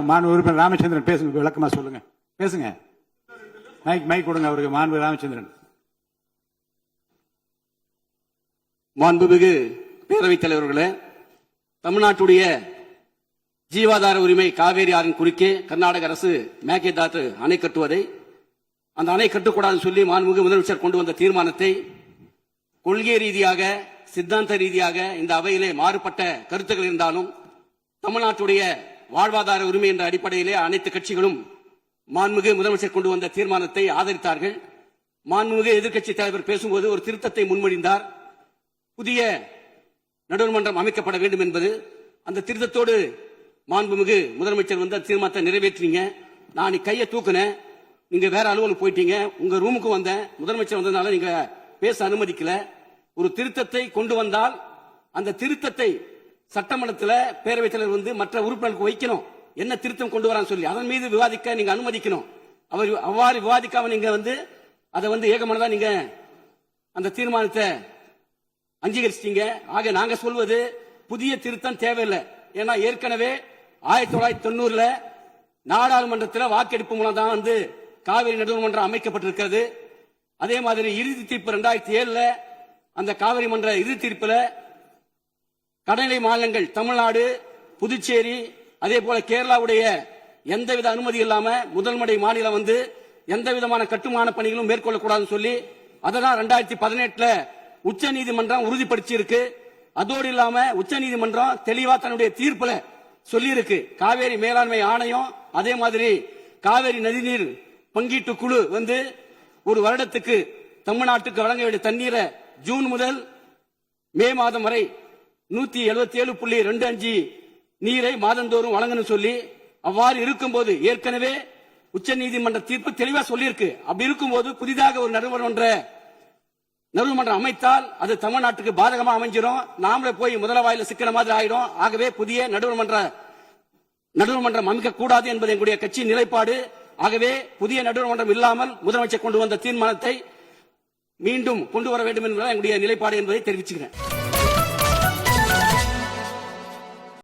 மாண்பு உறுப்பினர் ராமச்சந்திரன் பேசுங்க, விளக்கமா சொல்லுங்க, பேசுங்க. மைக் கொடுங்க அவருக்கு. மாண்பு ராமச்சந்திரன். மாண்புமிகு பேரவைத் தலைவர்களே, தமிழ்நாட்டுடைய ஜீவாதார உரிமை காவேரி ஆறின் குறுக்கே கர்நாடக அரசு மேகேதாத்து அணை கட்டுவதை, அந்த அணை கட்டக்கூடாதுன்னு சொல்லி மாண்புமிகு முதலமைச்சர் கொண்டு வந்த தீர்மானத்தை கொள்கை ரீதியாக சித்தாந்த ரீதியாக இந்த அவையிலே மாறுபட்ட கருத்துக்கள் இருந்தாலும் தமிழ்நாட்டுடைய வாழ்வாதார உரிமை என்ற அடிப்படையிலே அனைத்து கட்சிகளும் மாண்புமிகு முதலமைச்சர் கொண்டு வந்த தீர்மானத்தை ஆதரித்தார்கள். மாண்புமிகு எதிர்க்கட்சி தலைவர் பேசும்போது ஒரு திருத்தத்தை முன்மொழிந்தார். புதிய நடுவர்மன்றம் அமைக்கப்பட வேண்டும் என்பது. அந்த திருத்தத்தோடு மாண்புமிகு முதலமைச்சர் வந்து தீர்மானத்தை நிறைவேற்றினீங்க. நான் கையை தூக்குனேன், நீங்க வேற அலுவலுக்கு போயிட்டீங்க. உங்க ரூமுக்கு வந்தேன், முதலமைச்சர் வந்ததுனால நீங்க பேச அனுமதிக்கல. ஒரு திருத்தத்தை கொண்டு வந்தால் அந்த திருத்தத்தை சட்டமன்றத்தில் பேரவைத் தலைவர் வந்து மற்ற உறுப்பினருக்கு வைக்கணும். என்ன திருத்தம் கொண்டு வரான்னு சொல்லி அதன் மீது விவாதிக்க நீங்க அனுமதிக்கணும். அவர் அவ்வாறு விவாதிக்காம நீங்க வந்து அதை வந்து ஏகமனதா நீங்க அந்த தீர்மானத்தை அங்கீகரிச்சிட்டீங்க. ஆக நாங்க சொல்வது புதிய திருத்தம் தேவையில்லை. ஏன்னா ஏற்கனவே 1990 நாடாளுமன்றத்தில் வாக்கெடுப்பு மூலம் தான் வந்து காவிரி நடுவர்மன்றம் அமைக்கப்பட்டிருக்கிறது. அதே மாதிரி இறுதி தீர்ப்பு 2007 அந்த காவிரி மன்ற இறுதி தீர்ப்புல கடநிலை மாநிலங்கள் தமிழ்நாடு, புதுச்சேரி, அதே போல கேரளாவுடைய எந்தவித அனுமதி இல்லாம முதல்மடை மாநிலம் வந்து எந்த விதமான கட்டுமான பணிகளும் மேற்கொள்ளக்கூடாதுன்னு சொல்லி அதெல்லாம் 2018 உச்ச நீதிமன்றம் உறுதிப்படுத்தியிருக்கு. அதோடு இல்லாம உச்ச நீதிமன்றம் தெளிவா தன்னுடைய தீர்ப்புல சொல்லி இருக்கு. காவேரி மேலாண்மை ஆணையம், அதே மாதிரி காவேரி நதிநீர் பங்கீட்டு குழு வந்து ஒரு வருடத்துக்கு தமிழ்நாட்டுக்கு வழங்க வேண்டிய தண்ணீரை ஜூன் முதல் மே மாதம் வரை 177.25 நீரை மாதந்தோறும் வழங்கணும் சொல்லி, அவ்வாறு இருக்கும்போது ஏற்கனவே உச்ச நீதிமன்ற தீர்ப்பு தெளிவா சொல்லியிருக்கு. அப்படி இருக்கும்போது புதிதாக ஒரு நடுவர்மன்றம் அமைத்தால் அது தமிழ்நாட்டுக்கு பாதகமா அமைஞ்சிடும். நாமளே போய் முதல வாயில சிக்கிற மாதிரி ஆயிடும். ஆகவே புதிய நடுவர்மன்றம் அமைக்க கூடாது என்பது எங்களுடைய கட்சி நிலைப்பாடு. ஆகவே புதிய நடுவர்மன்றம் இல்லாமல் முதலமைச்சர் கொண்டு வந்த தீர்மானத்தை மீண்டும் கொண்டு வர வேண்டும் என்பது எங்களுடைய நிலைப்பாடு என்பதை தெரிவிச்சுக்கிறேன்.